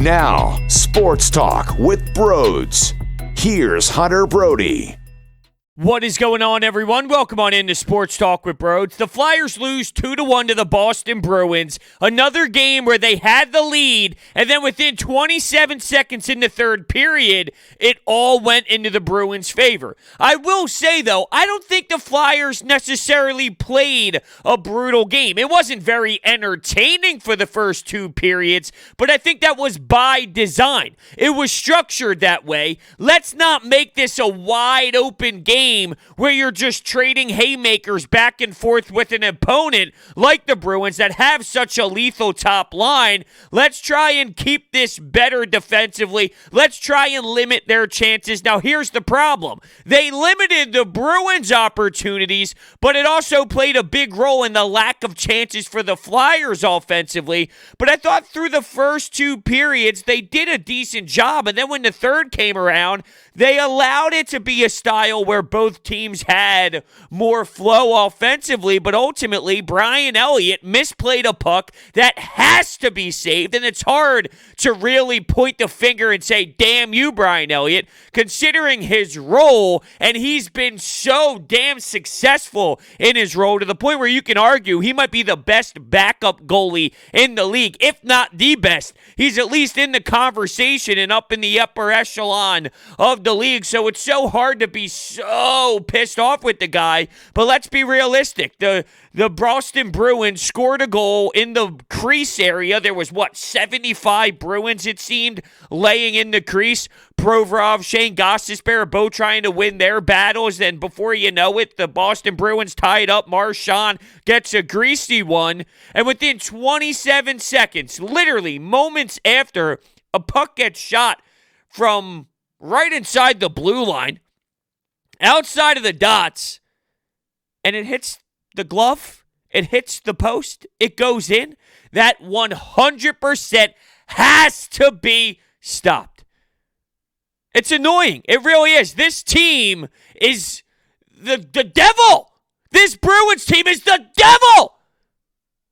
Now, Sports Talk with Brodes. Here's Hunter Brody. What is going on, everyone? Welcome on into Sports Talk with Brodes. The Flyers lose 2-1 to the Boston Bruins. Another game where they had the lead, and then within 27 seconds in the third period, it all went into the Bruins' favor. I will say, though, I don't think the Flyers necessarily played a brutal game. It wasn't very entertaining for the first two periods, but I think that was by design. It was structured that way. Let's not make this a wide-open game where you're just trading haymakers back and forth with an opponent like the Bruins that have such a lethal top line. Let's try and keep this better defensively. Let's try and limit their chances. Now, here's the problem. They limited the Bruins' opportunities, but it also played a big role in the lack of chances for the Flyers offensively. But I thought through the first two periods, they did a decent job. And then when the third came around, they allowed it to be a style where both teams had more flow offensively, but ultimately Brian Elliott misplayed a puck that has to be saved, and it's hard to really point the finger and say, damn you, Brian Elliott, considering his role, and he's been so damn successful in his role to the point where you can argue he might be the best backup goalie in the league, if not the best. He's at least in the conversation and up in the upper echelon of the league, so it's so hard to be so pissed off with the guy. But let's be realistic. The Boston Bruins scored a goal in the crease area. There was, 75 Bruins, it seemed, laying in the crease. Provorov, Shane Gostisbehere both trying to win their battles, and before you know it, the Boston Bruins tied up. Marchand gets a greasy one, and within 27 seconds, literally moments after, a puck gets shot from right inside the blue line, outside of the dots, and it hits the glove, it hits the post, it goes in. That 100% has to be stopped. It's annoying. It really is. This team is the devil. This Bruins team is the devil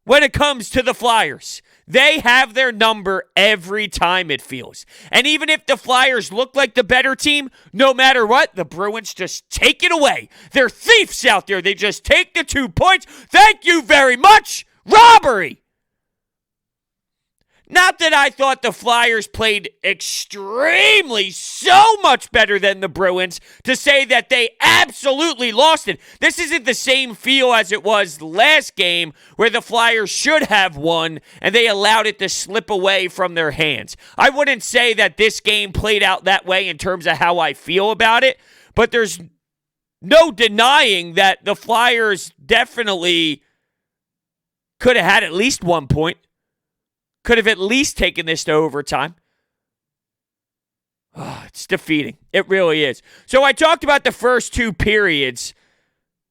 when it comes to the Flyers. They have their number every time, it feels. And even if the Flyers look like the better team, no matter what, the Bruins just take it away. They're thieves out there. They just take the 2 points. Thank you very much. Robbery. Not that I thought the Flyers played extremely so much better than the Bruins to say that they absolutely lost it. This isn't the same feel as it was last game where the Flyers should have won and they allowed it to slip away from their hands. I wouldn't say that this game played out that way in terms of how I feel about it, but there's no denying that the Flyers definitely could have had at least 1 point. Could have at least taken this to overtime. Oh, it's defeating. It really is. So I talked about the first two periods.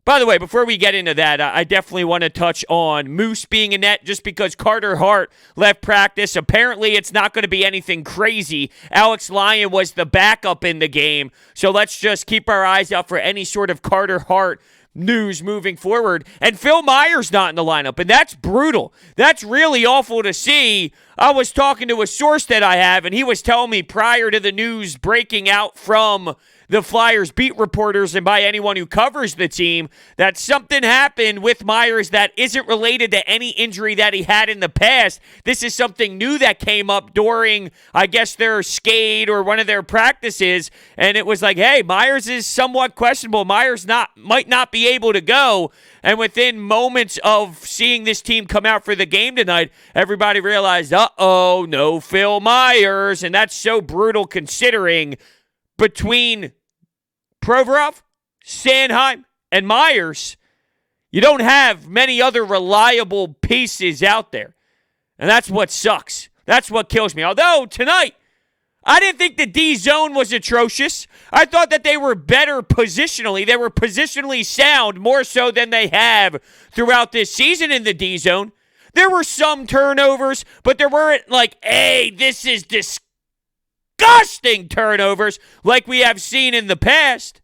By the way, before we get into that, I definitely want to touch on Moose being in net just because Carter Hart left practice. Apparently, it's not going to be anything crazy. Alex Lyon was the backup in the game. So let's just keep our eyes out for any sort of Carter Hart news moving forward. And Phil Myers not in the lineup, and that's brutal. That's really awful to see. I was talking to a source that I have, and he was telling me prior to the news breaking out from the Flyers beat reporters and by anyone who covers the team that something happened with Myers that isn't related to any injury that he had in the past. This is something new that came up during, I guess, their skate or one of their practices, and it was like, hey, Myers is somewhat questionable. Myers might not be able to go. And within moments of seeing this team come out for the game tonight, everybody realized, uh-oh, no Phil Myers. And that's so brutal considering between Provorov, Sanheim, and Myers, you don't have many other reliable pieces out there. And that's what sucks. That's what kills me. Although, tonight, I didn't think the D zone was atrocious. I thought that they were better positionally. They were positionally sound more so than they have throughout this season in the D zone. There were some turnovers, but there weren't like, hey, this is disgusting turnovers like we have seen in the past.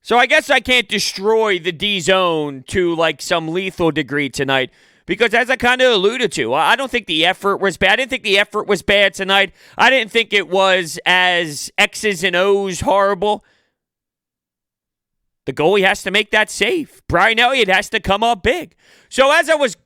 So I guess I can't destroy the D zone to like some lethal degree tonight. Because as I kind of alluded to, I don't think the effort was bad. I didn't think the effort was bad tonight. I didn't think it was as X's and O's horrible. The goalie has to make that save. Brian Elliott has to come up big. So as I was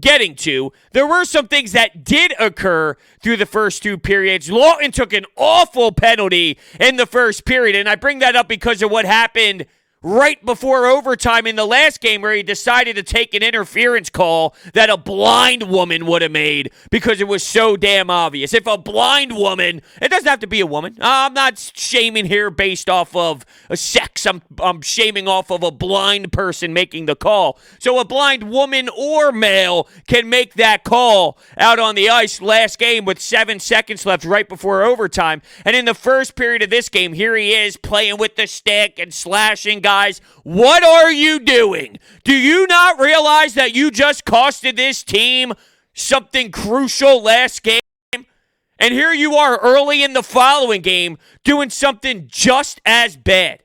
getting to, there were some things that did occur through the first two periods. Lawton took an awful penalty in the first period, and I bring that up because of what happened right before overtime in the last game where he decided to take an interference call that a blind woman would have made because it was so damn obvious. If a blind woman, it doesn't have to be a woman. I'm not shaming here based off of sex. I'm shaming off of a blind person making the call. So a blind woman or male can make that call out on the ice last game with 7 seconds left right before overtime. And in the first period of this game, here he is playing with the stick and slashing guys. What are you doing? Do you not realize that you just costed this team something crucial last game? And here you are early in the following game doing something just as bad.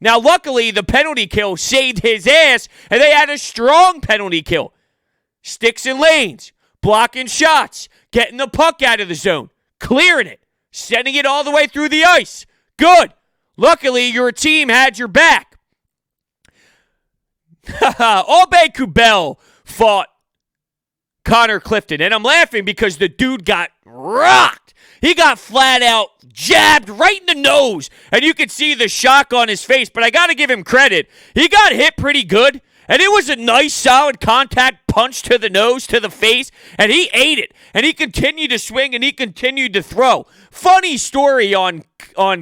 Now, luckily, the penalty kill saved his ass, and they had a strong penalty kill. Sticks and lanes, blocking shots, getting the puck out of the zone, clearing it, sending it all the way through the ice. Good. Luckily, your team had your back. Aube-kubel fought Connor Clifton, and I'm laughing because the dude got rocked. He got flat out jabbed right in the nose, and you could see the shock on his face, but I got to give him credit. He got hit pretty good, and it was a nice, solid contact punch to the nose, to the face, and he ate it, and he continued to swing, and he continued to throw. Funny story on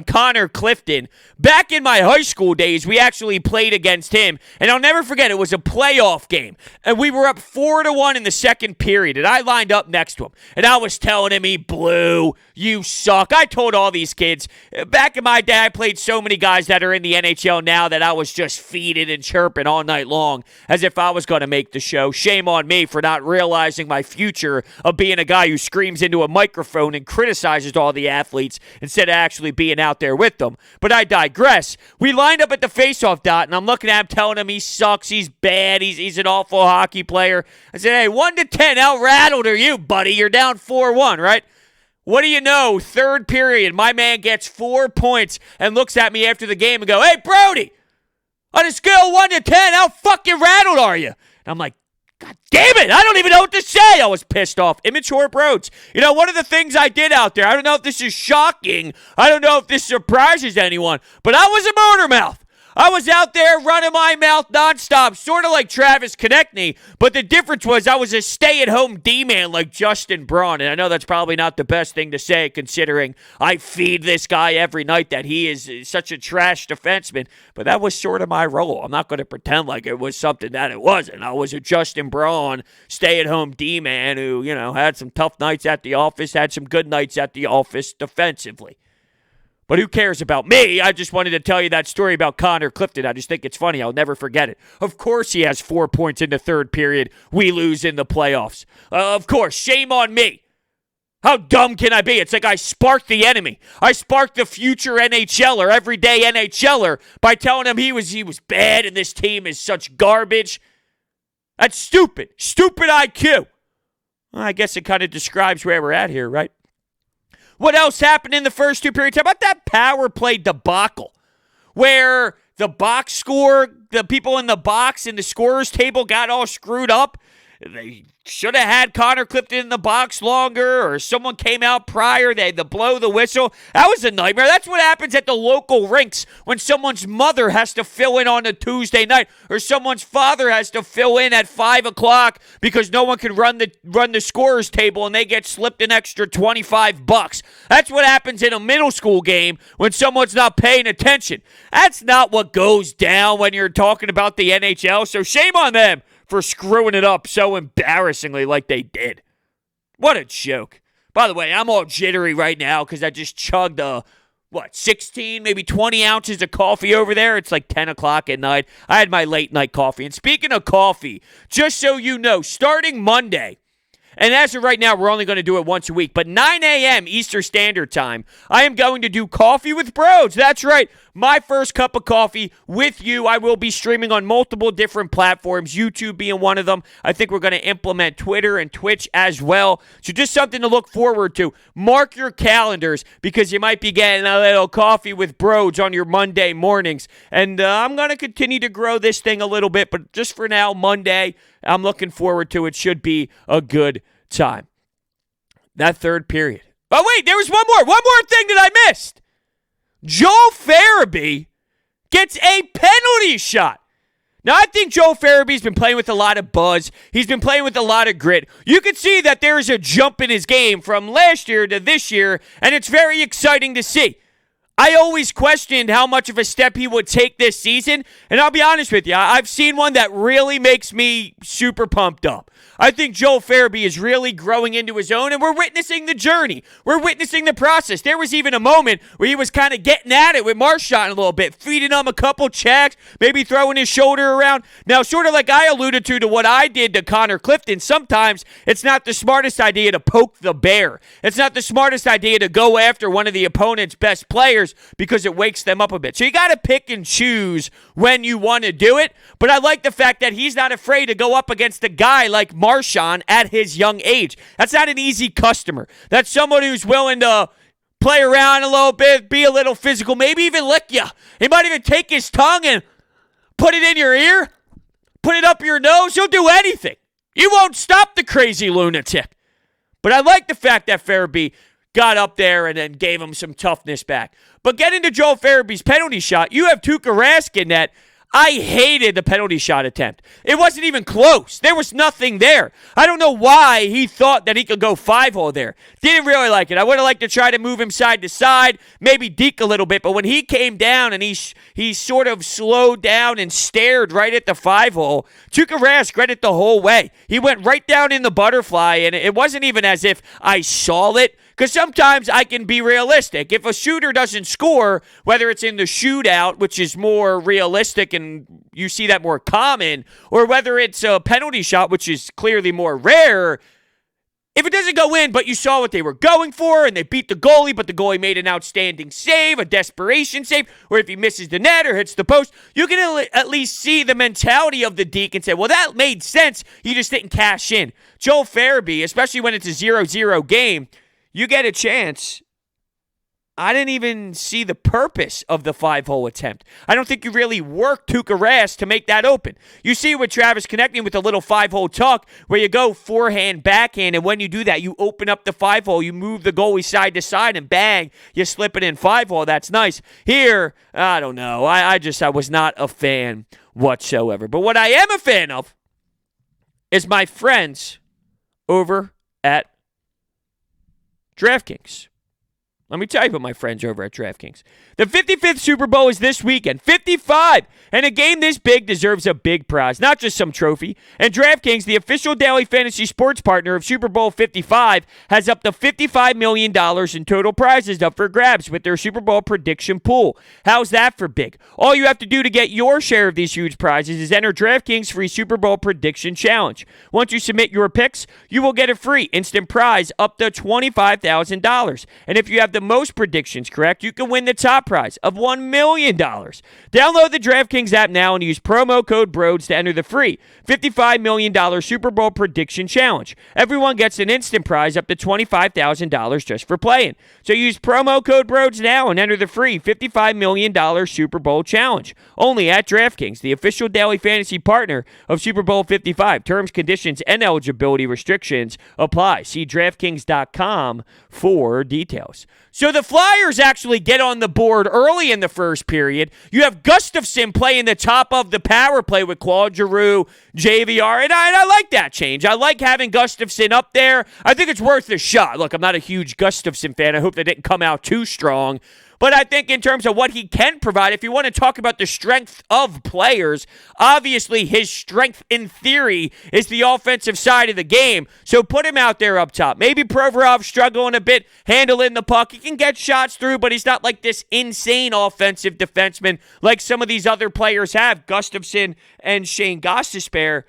Connor Clifton. Back in my high school days, we actually played against him, and I'll never forget, it was a playoff game, and we were up 4-1 in the second period, and I lined up next to him, and I was telling him he blew, you suck. I told all these kids, back in my day, I played so many guys that are in the NHL now that I was just feeding and chirping all night long as if I was going to make the show. Shame on me for not realizing my future of being a guy who screams into a microphone and criticizes all the athletes instead of actually being out there with them. But I digress. We lined up at the faceoff dot, and I'm looking at him telling him he sucks, he's bad, he's an awful hockey player. I said, hey, 1-10, how rattled are you, buddy? You're down 4-1, right? What do you know? Third period, my man gets 4 points and looks at me after the game and go, hey, Brody, on a scale of 1 to 10, how fucking rattled are you? And I'm like, God damn it, I don't even know what to say. I was pissed off. Immature Brodes. You know, one of the things I did out there, I don't know if this is shocking, I don't know if this surprises anyone, but I was a motor mouth. I was out there running my mouth nonstop, sort of like Travis Konechny, but the difference was I was a stay-at-home D-man like Justin Braun, and I know that's probably not the best thing to say considering I feed this guy every night that he is such a trash defenseman, but that was sort of my role. I'm not going to pretend like it was something that it wasn't. I was a Justin Braun stay-at-home D-man who, you know, had some tough nights at the office, had some good nights at the office defensively. But who cares about me? I just wanted to tell you that story about Connor Clifton. I just think it's funny. I'll never forget it. Of course he has 4 points in the third period. We lose in the playoffs. Of course. Shame on me. How dumb can I be? It's like I sparked the enemy. I sparked the future NHLer, everyday NHLer, by telling him he was bad and this team is such garbage. That's stupid. Stupid IQ. Well, I guess it kind of describes where we're at here, right? What else happened in the first two periods? How about that power play debacle where the box score, the people in the box in the scorer's table got all screwed up? They should have had Connor Clifton in the box longer, or someone came out prior. They had to blow the whistle. That was a nightmare. That's what happens at the local rinks when someone's mother has to fill in on a Tuesday night, or someone's father has to fill in at 5 o'clock because no one can run the scorer's table and they get slipped an extra $25. That's what happens in a middle school game when someone's not paying attention. That's not what goes down when you're talking about the NHL, so shame on them for screwing it up so embarrassingly like they did. What a joke. By the way, I'm all jittery right now because I just chugged 16, maybe 20 ounces of coffee over there. It's like 10 o'clock at night. I had my late night coffee. And speaking of coffee, just so you know, starting Monday, and as of right now, we're only going to do it once a week, but 9 a.m. Eastern Standard Time, I am going to do Coffee with Brodes. That's right. my first cup of coffee with you. I will be streaming on multiple different platforms, YouTube being one of them. I think we're going to implement Twitter and Twitch as well. So just something to look forward to. Mark your calendars because you might be getting a little coffee with Brodes on your Monday mornings. And I'm going to continue to grow this thing a little bit, but just for now, Monday, I'm looking forward to it. Should be a good time. That third period. Oh, wait, there was one more thing that I missed. Joel Farabee gets a penalty shot. Now, I think Joel Farabee's been playing with a lot of buzz. He's been playing with a lot of grit. You can see that there is a jump in his game from last year to this year, and it's very exciting to see. I always questioned how much of a step he would take this season, and I'll be honest with you, I've seen one that really makes me super pumped up. I think Joel Farabee is really growing into his own, and we're witnessing the journey. We're witnessing the process. There was even a moment where he was kind of getting at it with Marchand a little bit, feeding him a couple checks, maybe throwing his shoulder around. Now, sort of like I alluded to what I did to Connor Clifton, sometimes it's not the smartest idea to poke the bear. It's not the smartest idea to go after one of the opponent's best players because it wakes them up a bit. So you got to pick and choose when you want to do it, but I like the fact that he's not afraid to go up against a guy like Marchand at his young age. That's not an easy customer. That's someone who's willing to play around a little bit, be a little physical, maybe even lick you. He might even take his tongue and put it in your ear, put it up your nose. He'll do anything. You won't stop the crazy lunatic. But I like the fact that Farabee got up there and then gave him some toughness back. But getting to Joel Farabee's penalty shot, you have Tuukka Rask in net. I hated the penalty shot attempt. It wasn't even close. There was nothing there. I don't know why he thought that he could go 5-hole there. Didn't really like it. I would have liked to try to move him side to side, maybe deke a little bit, but when he came down and he sort of slowed down and stared right at the 5-hole, Tuukka Rask read it the whole way. He went right down in the butterfly, and it wasn't even as if I saw it. Because sometimes I can be realistic. If a shooter doesn't score, whether it's in the shootout, which is more realistic and you see that more common, or whether it's a penalty shot, which is clearly more rare, if it doesn't go in, but you saw what they were going for and they beat the goalie, but the goalie made an outstanding save, a desperation save, or if he misses the net or hits the post, you can at least see the mentality of the deke and say, well, that made sense. You just didn't cash in. Joel Farabee, especially when it's a 0-0 game, you get a chance. I didn't even see the purpose of the 5-hole attempt. I don't think you really worked Tuukka Rask to make that open. You see with Travis connecting with a little 5-hole tuck where you go forehand, backhand, and when you do that, you open up the 5-hole, you move the goalie side to side, and bang, you slip it in 5-hole. That's nice. Here, I don't know. I was not a fan whatsoever. But what I am a fan of is my friends over at DraftKings. Let me tell you about my friends over at DraftKings. The 55th Super Bowl is this weekend. 55! And a game this big deserves a big prize, not just some trophy. And DraftKings, the official daily fantasy sports partner of Super Bowl 55, has up to $55 million in total prizes up for grabs with their Super Bowl prediction pool. How's that for big? All you have to do to get your share of these huge prizes is enter DraftKings' free Super Bowl prediction challenge. Once you submit your picks, you will get a free instant prize up to $25,000. And if you have the most predictions correct, you can win the top prize of $1 million. Download the DraftKings app now and use promo code Brodes to enter the free $55 million Super Bowl prediction challenge. Everyone gets an instant prize up to $25,000 just for playing. So use promo code Brodes now and enter the free $55 million Super Bowl challenge. Only at DraftKings, the official daily fantasy partner of Super Bowl 55. Terms, conditions, and eligibility restrictions apply. See DraftKings.com for details. So the Flyers actually get on the board early in the first period. You have Gustafsson playing the top of the power play with Claude Giroux, JVR, and I like that change. I like having Gustafsson up there. I think it's worth a shot. Look, I'm not a huge Gustafsson fan. I hope they didn't come out too strong. But I think in terms of what he can provide, if you want to talk about the strength of players, obviously his strength in theory is the offensive side of the game. So put him out there up top. Maybe Provorov struggling a bit, handling the puck. He can get shots through, but he's not like this insane offensive defenseman like some of these other players have, Gustafsson and Shane Gostisbehere.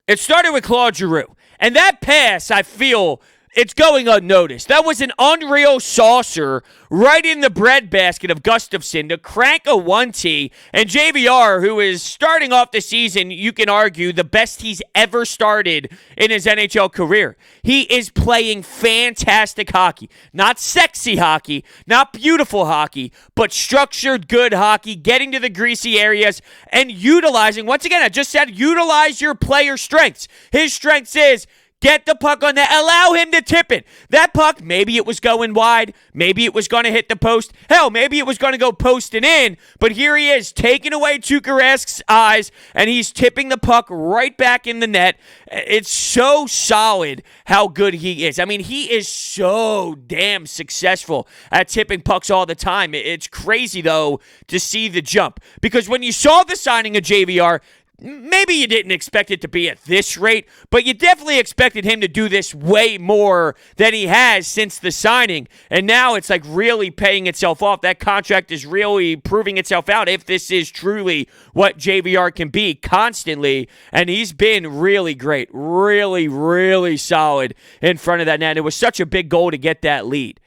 It started with Claude Giroux. And that pass, I feel, it's going unnoticed. That was an unreal saucer right in the breadbasket of Gustafsson to crank a 1T. And JVR, who is starting off the season, you can argue, the best he's ever started in his NHL career. He is playing fantastic hockey. Not sexy hockey, not beautiful hockey, but structured, good hockey, getting to the greasy areas and utilizing, once again, I just said, utilize your player strengths. His strengths is get the puck on that. Allow him to tip it. That puck, maybe it was going wide. Maybe it was going to hit the post. Hell, maybe it was going to go posting in. But here he is, taking away Tuukka Rask's eyes, and he's tipping the puck right back in the net. It's so solid how good he is. I mean, he is so damn successful at tipping pucks all the time. It's crazy, though, to see the jump. Because when you saw the signing of JVR, maybe you didn't expect it to be at this rate, but you definitely expected him to do this way more than he has since the signing. And now it's like really paying itself off. That contract is really proving itself out if this is truly what JVR can be constantly. And he's been really great, really, really solid in front of that net. It was such a big goal to get that lead.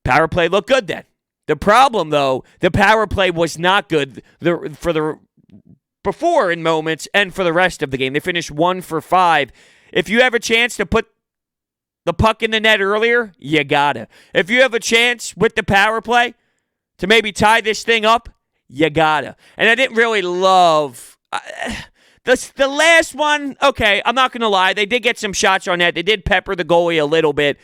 Power play looked good then. The problem, though, the power play was not good before in moments and for the rest of the game. They finished 1 for 5. If you have a chance to put the puck in the net earlier, you gotta. If you have a chance with the power play to maybe tie this thing up, you gotta. And I didn't really love the last one. Okay, I'm not going to lie. They did get some shots on that. They did pepper the goalie a little bit.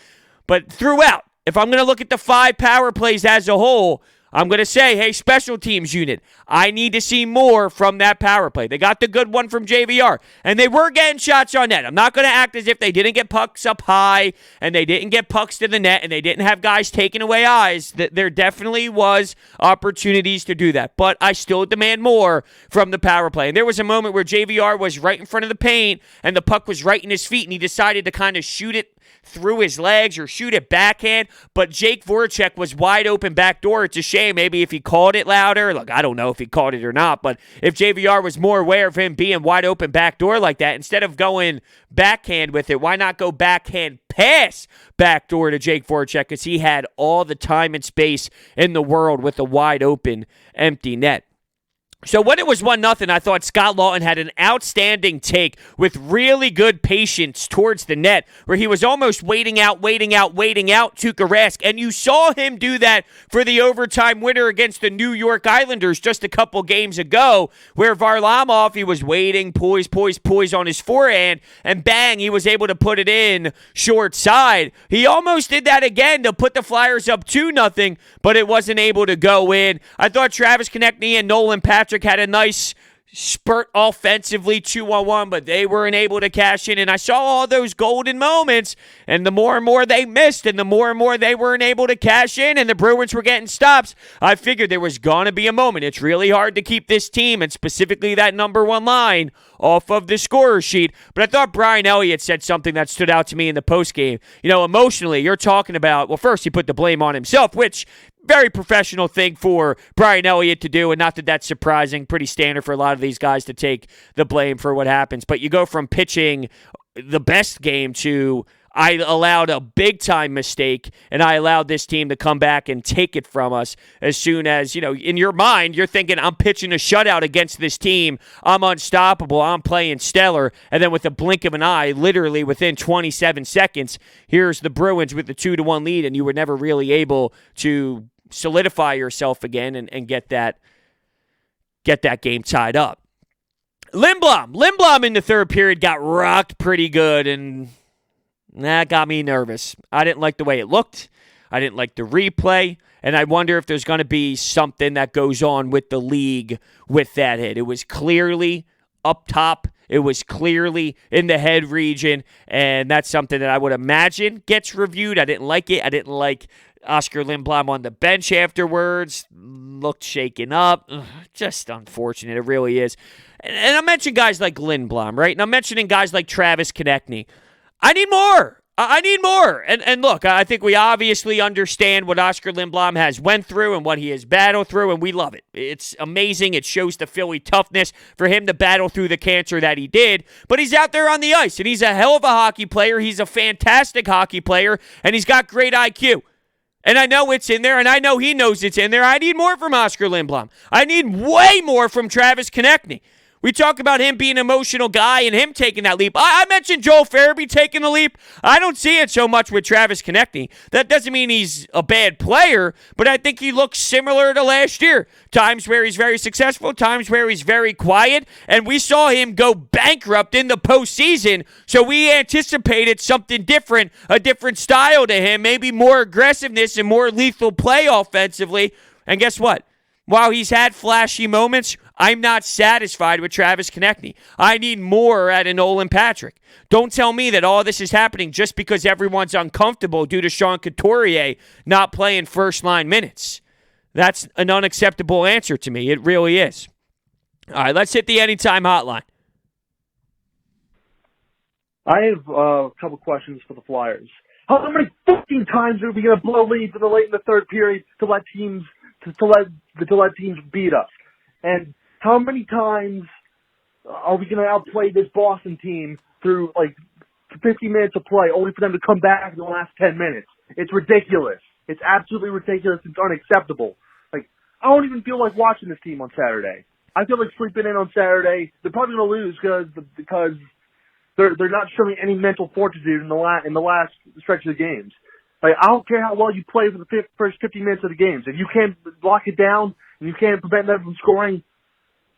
But throughout, if I'm going to look at the 5 power plays as a whole, I'm going to say, hey, special teams unit, I need to see more from that power play. They got the good one from JVR, and they were getting shots on net. I'm not going to act as if they didn't get pucks up high, and they didn't get pucks to the net, and they didn't have guys taking away eyes. There definitely was opportunities to do that, but I still demand more from the power play. And there was a moment where JVR was right in front of the paint, and the puck was right in his feet, and he decided to kind of shoot it through his legs or shoot it backhand, but Jake Voracek was wide open backdoor. It's a shame. Maybe if he called it louder, look, I don't know if he called it or not, but if JVR was more aware of him being wide open backdoor like that, instead of going backhand with it, why not go backhand pass backdoor to Jake Voracek, because he had all the time and space in the world with a wide open empty net. So when it was 1-0, I thought Scott Lawton had an outstanding take with really good patience towards the net, where he was almost waiting out Tuukka Rask. And you saw him do that for the overtime winner against the New York Islanders just a couple games ago, where Varlamov, he was waiting, poise on his forehand, and bang, he was able to put it in short side. He almost did that again to put the Flyers up 2-0, but it wasn't able to go in. I thought Travis Konechny and Nolan Patrick had a nice spurt offensively 2-on-1, but they weren't able to cash in. And I saw all those golden moments, and the more and more they missed, and the more and more they weren't able to cash in, and the Bruins were getting stops, I figured there was going to be a moment. It's really hard to keep this team, and specifically that number 1 line, off of the scorer sheet. But I thought Brian Elliott said something that stood out to me in the postgame. You know, emotionally, you're talking about, well, first he put the blame on himself, which very professional thing for Brian Elliott to do, and not that that's surprising. Pretty standard for a lot of these guys to take the blame for what happens. But you go from pitching the best game to, I allowed a big-time mistake, and I allowed this team to come back and take it from us as soon as, you know, in your mind, you're thinking, I'm pitching a shutout against this team. I'm unstoppable. I'm playing stellar. And then with the blink of an eye, literally within 27 seconds, here's the Bruins with the 2-1 lead, and you were never really able to solidify yourself again and get that game tied up. Lindblom in the third period got rocked pretty good, and that got me nervous. I didn't like the way it looked. I didn't like the replay, and I wonder if there's going to be something that goes on with the league with that hit. It was clearly up top. It was clearly in the head region, and that's something that I would imagine gets reviewed. I didn't like it. I didn't like Oscar Lindblom on the bench afterwards. Looked shaken up. Ugh, just unfortunate. It really is. And I mentioned guys like Lindblom, right? And I'm mentioning guys like Travis Konechny. I need more. I need more. And look, I think we obviously understand what Oscar Lindblom has went through and what he has battled through, and we love it. It's amazing. It shows the Philly toughness for him to battle through the cancer that he did. But he's out there on the ice, and he's a hell of a hockey player. He's a fantastic hockey player, and he's got great IQ. And I know it's in there, and I know he knows it's in there. I need more from Oscar Lindblom. I need way more from Travis Konechny. We talk about him being an emotional guy and him taking that leap. I mentioned Joel Farabee taking the leap. I don't see it so much with Travis Konechny. That doesn't mean he's a bad player, but I think he looks similar to last year. Times where he's very successful, times where he's very quiet, and we saw him go bankrupt in the postseason, so we anticipated something different, a different style to him, maybe more aggressiveness and more lethal play offensively. And guess what? While he's had flashy moments, I'm not satisfied with Travis Konechny. I need more out of Nolan Patrick. Don't tell me that all this is happening just because everyone's uncomfortable due to Sean Couturier not playing first-line minutes. That's an unacceptable answer to me. It really is. All right, let's hit the Anytime Hotline. I have a couple questions for the Flyers. How many fucking times are we going to blow leads in the late in the third period to let teams beat us? And how many times are we going to outplay this Boston team through like 50 minutes of play only for them to come back in the last 10 minutes? It's ridiculous. It's absolutely ridiculous. It's unacceptable. Like, I don't even feel like watching this team on Saturday. I feel like sleeping in on Saturday. They're probably going to lose because they're not showing any mental fortitude in the last stretch of the games. Like, I don't care how well you play for the first 50 minutes of the games. If you can't lock it down and you can't prevent them from scoring,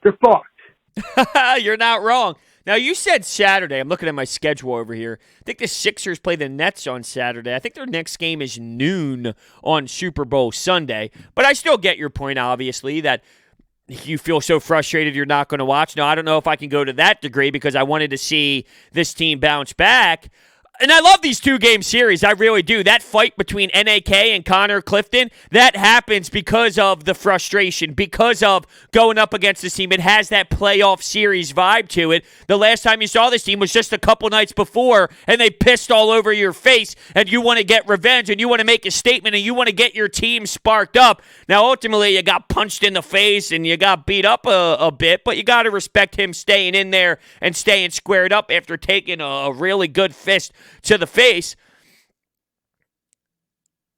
they're fucked. You're not wrong. Now, you said Saturday. I'm looking at my schedule over here. I think the Sixers play the Nets on Saturday. I think their next game is noon on Super Bowl Sunday. But I still get your point, obviously, that you feel so frustrated you're not going to watch. Now, I don't know if I can go to that degree because I wanted to see this team bounce back. And I love these two-game series. I really do. That fight between NAK and Connor Clifton, that happens because of the frustration, because of going up against this team. It has that playoff series vibe to it. The last time you saw this team was just a couple nights before, and they pissed all over your face, and you want to get revenge, and you want to make a statement, and you want to get your team sparked up. Now, ultimately, you got punched in the face, and you got beat up a bit, but you got to respect him staying in there and staying squared up after taking a really good fist to the face.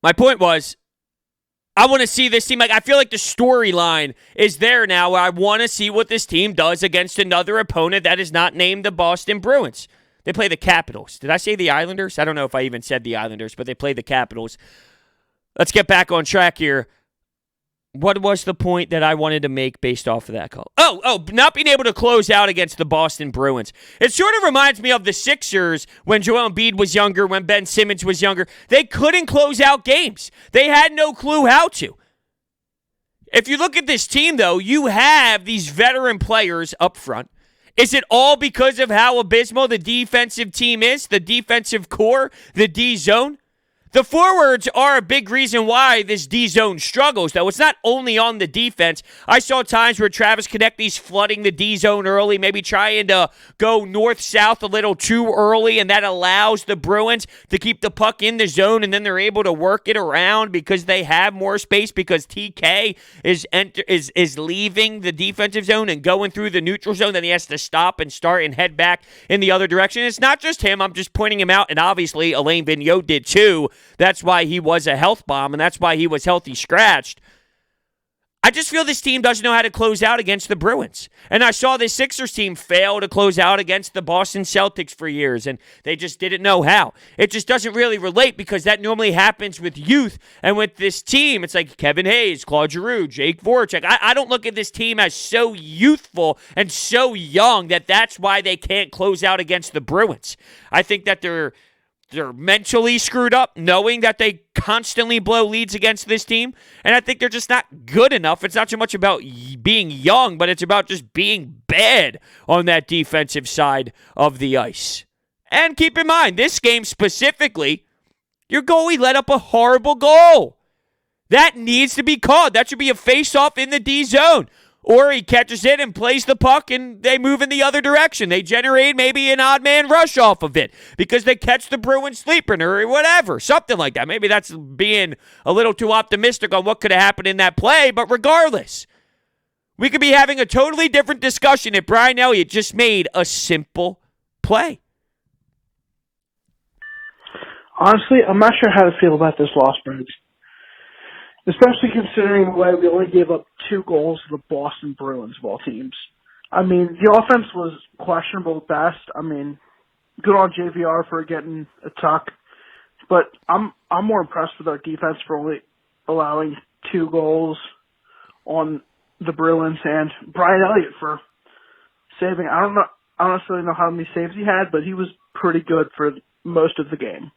My point was, I want to see this team. Like, I feel like the storyline is there now where I want to see what this team does against another opponent that is not named the Boston Bruins. They play the Capitals. Did I say the Islanders? I don't know if I even said the Islanders, but they play the Capitals. Let's get back on track here. What was the point that I wanted to make based off of that call? Not being able to close out against the Boston Bruins. It sort of reminds me of the Sixers when Joel Embiid was younger, when Ben Simmons was younger. They couldn't close out games. They had no clue how to. If you look at this team, though, you have these veteran players up front. Is it all because of how abysmal the defensive team is, the defensive core, the D zone? The forwards are a big reason why this D-zone struggles, though. It's not only on the defense. I saw times where Travis Konechny's flooding the D-zone early, maybe trying to go north-south a little too early, and that allows the Bruins to keep the puck in the zone, and then they're able to work it around because they have more space because TK is leaving the defensive zone and going through the neutral zone. Then he has to stop and start and head back in the other direction. It's not just him. I'm just pointing him out, and obviously Alain Vigneault did too. That's why he was a health bomb, and that's why he was healthy scratched. I just feel this team doesn't know how to close out against the Bruins. And I saw this Sixers team fail to close out against the Boston Celtics for years, and they just didn't know how. It just doesn't really relate because that normally happens with youth. And with this team, it's like Kevin Hayes, Claude Giroux, Jake Voracek. I don't look at this team as so youthful and so young that that's why they can't close out against the Bruins. I think that they're mentally screwed up, knowing that they constantly blow leads against this team. And I think they're just not good enough. It's not so much about being young, but it's about just being bad on that defensive side of the ice. And keep in mind, this game specifically, your goalie let up a horrible goal. That needs to be called. That should be a face-off in the D zone. Or he catches it and plays the puck and they move in the other direction. They generate maybe an odd man rush off of it because they catch the Bruins sleeping or whatever, something like that. Maybe that's being a little too optimistic on what could have happened in that play, but regardless, we could be having a totally different discussion if Brian Elliott just made a simple play. Honestly, I'm not sure how to feel about this loss, Brodes. Especially considering the way we only gave up 2 goals to the Boston Bruins of all teams. I mean, the offense was questionable at best. I mean, good on JVR for getting a tuck, but I'm more impressed with our defense for only allowing 2 goals on the Bruins, and Brian Elliott for saving. I don't necessarily know how many saves he had, but he was pretty good for most of the game.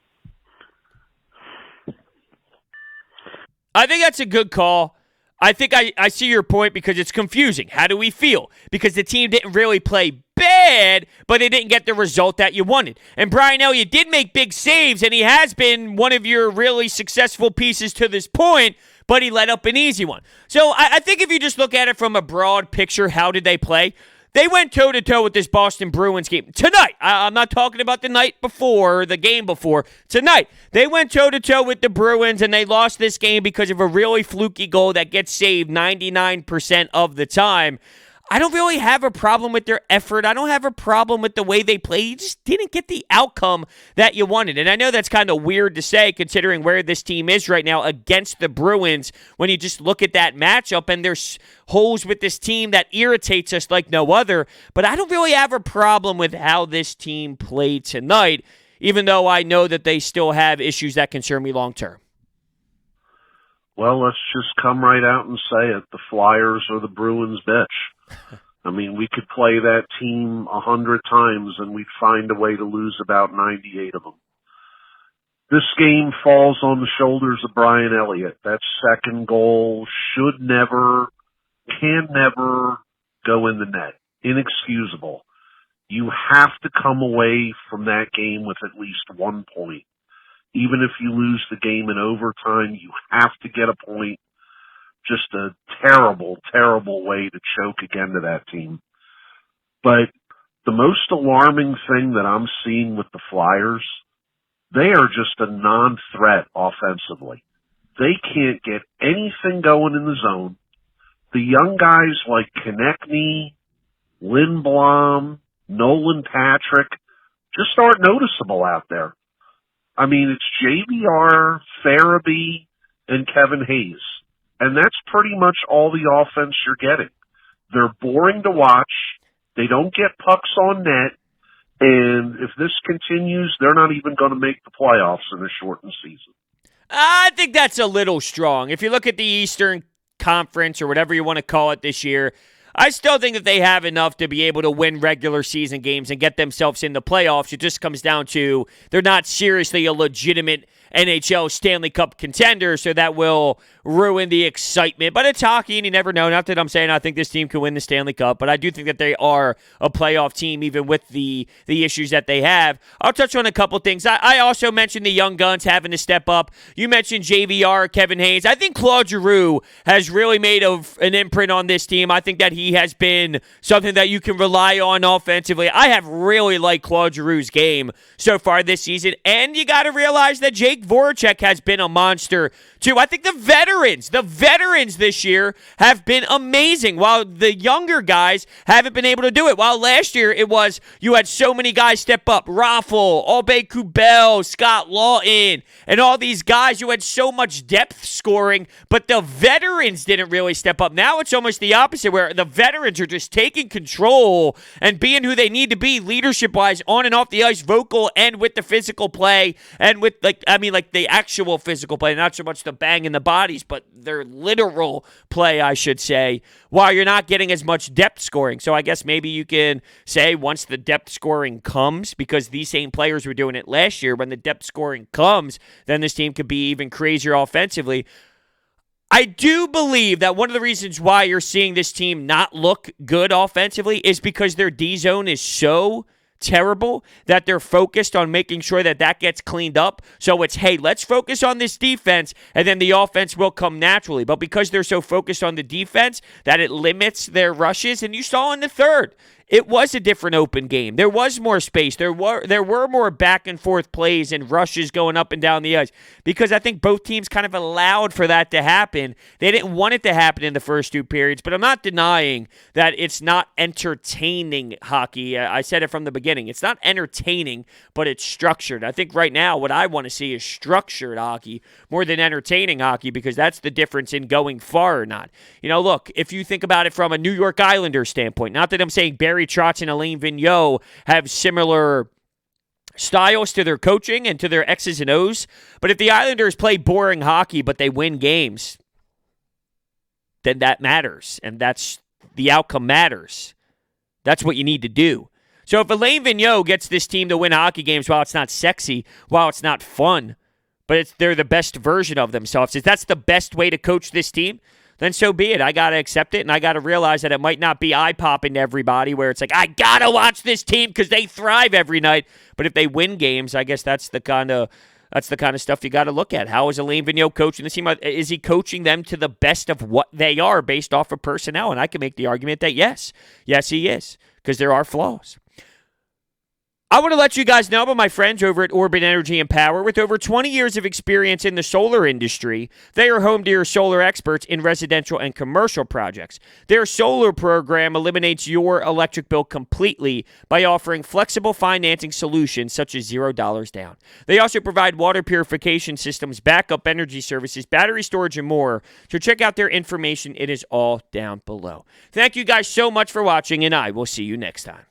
I think that's a good call. I think I see your point because it's confusing. How do we feel? Because the team didn't really play bad, but they didn't get the result that you wanted. And Brian Elliott did make big saves, and he has been one of your really successful pieces to this point, but he let up an easy one. So I think if you just look at it from a broad picture, how did they play? They went toe-to-toe with this Boston Bruins game. Tonight, I'm not talking about the night before, the game before. Tonight, they went toe-to-toe with the Bruins, and they lost this game because of a really fluky goal that gets saved 99% of the time. I don't really have a problem with their effort. I don't have a problem with the way they played. You just didn't get the outcome that you wanted. And I know that's kind of weird to say considering where this team is right now against the Bruins when you just look at that matchup and there's holes with this team that irritates us like no other. But I don't really have a problem with how this team played tonight, even though I know that they still have issues that concern me long term. Well, let's just come right out and say it. The Flyers are the Bruins' bitch. I mean, we could play that team 100 times and we'd find a way to lose about 98 of them. This game falls on the shoulders of Brian Elliott. That second goal should never, can never go in the net. Inexcusable. You have to come away from that game with at least 1 point. Even if you lose the game in overtime, you have to get a point. Just a terrible, terrible way to choke again to that team. But the most alarming thing that I'm seeing with the Flyers, they are just a non-threat offensively. They can't get anything going in the zone. The young guys like Konechny, Lindblom, Nolan Patrick just aren't noticeable out there. I mean, it's JVR, Farabee, and Kevin Hayes. And that's pretty much all the offense you're getting. They're boring to watch. They don't get pucks on net. And if this continues, they're not even going to make the playoffs in a shortened season. I think that's a little strong. If you look at the Eastern Conference or whatever you want to call it this year, I still think that they have enough to be able to win regular season games and get themselves in the playoffs. It just comes down to they're not seriously a legitimate NHL Stanley Cup contender, so that will ruin the excitement. But it's hockey, and you never know. Not that I'm saying I think this team can win the Stanley Cup, but I do think that they are a playoff team, even with the issues that they have. I'll touch on a couple things. I also mentioned the young guns having to step up. You mentioned JVR, Kevin Hayes. I think Claude Giroux has really made an imprint on this team. I think that he has been something that you can rely on offensively. I have really liked Claude Giroux's game so far this season, and you got to realize that Jake Voracek has been a monster too. I think the veterans this year have been amazing, while the younger guys haven't been able to do it. While last year it was you had so many guys step up, Raffle, aube-kubel, Scott Lawton, and all these guys. You had so much depth scoring, but the veterans didn't really step up. Now it's almost the opposite, where the veterans are just taking control and being who they need to be leadership-wise on and off the ice, vocal and with the physical play, and with like the actual physical play, not so much the bang in the bodies, but their literal play, I should say, while you're not getting as much depth scoring. So I guess maybe you can say once the depth scoring comes, because these same players were doing it last year, when the depth scoring comes, then this team could be even crazier offensively. I do believe that one of the reasons why you're seeing this team not look good offensively is because their D zone is so terrible that they're focused on making sure that that gets cleaned up. So it's, hey, let's focus on this defense, and then the offense will come naturally. But because they're so focused on the defense that it limits their rushes, and you saw in the third, it was a different open game. There was more space. There were more back and forth plays and rushes going up and down the ice because I think both teams kind of allowed for that to happen. They didn't want it to happen in the first two periods, but I'm not denying that it's not entertaining hockey. I said it from the beginning. It's not entertaining, but it's structured. I think right now what I want to see is structured hockey more than entertaining hockey because that's the difference in going far or not. You know, look, if you think about it from a New York Islanders standpoint, not that I'm saying Barry Trotz and Alain Vigneault have similar styles to their coaching and to their X's and O's, but if the Islanders play boring hockey but they win games, then that matters, and that's the outcome matters. That's what you need to do. So if Alain Vigneault gets this team to win hockey games while it's not sexy, while it's not fun, but they're the best version of themselves, if that's the best way to coach this team, then so be it. I got to accept it, and I got to realize that it might not be eye-popping to everybody where it's like, I got to watch this team because they thrive every night. But if they win games, I guess that's the kind of stuff you got to look at. How is Alain Vigneault coaching the team? Is he coaching them to the best of what they are based off of personnel? And I can make the argument that yes. Yes, he is, because there are flaws. I want to let you guys know about my friends over at Orbit Energy and Power. With over 20 years of experience in the solar industry, they are home to your solar experts in residential and commercial projects. Their solar program eliminates your electric bill completely by offering flexible financing solutions such as $0 down. They also provide water purification systems, backup energy services, battery storage, and more. So check out their information. It is all down below. Thank you guys so much for watching, and I will see you next time.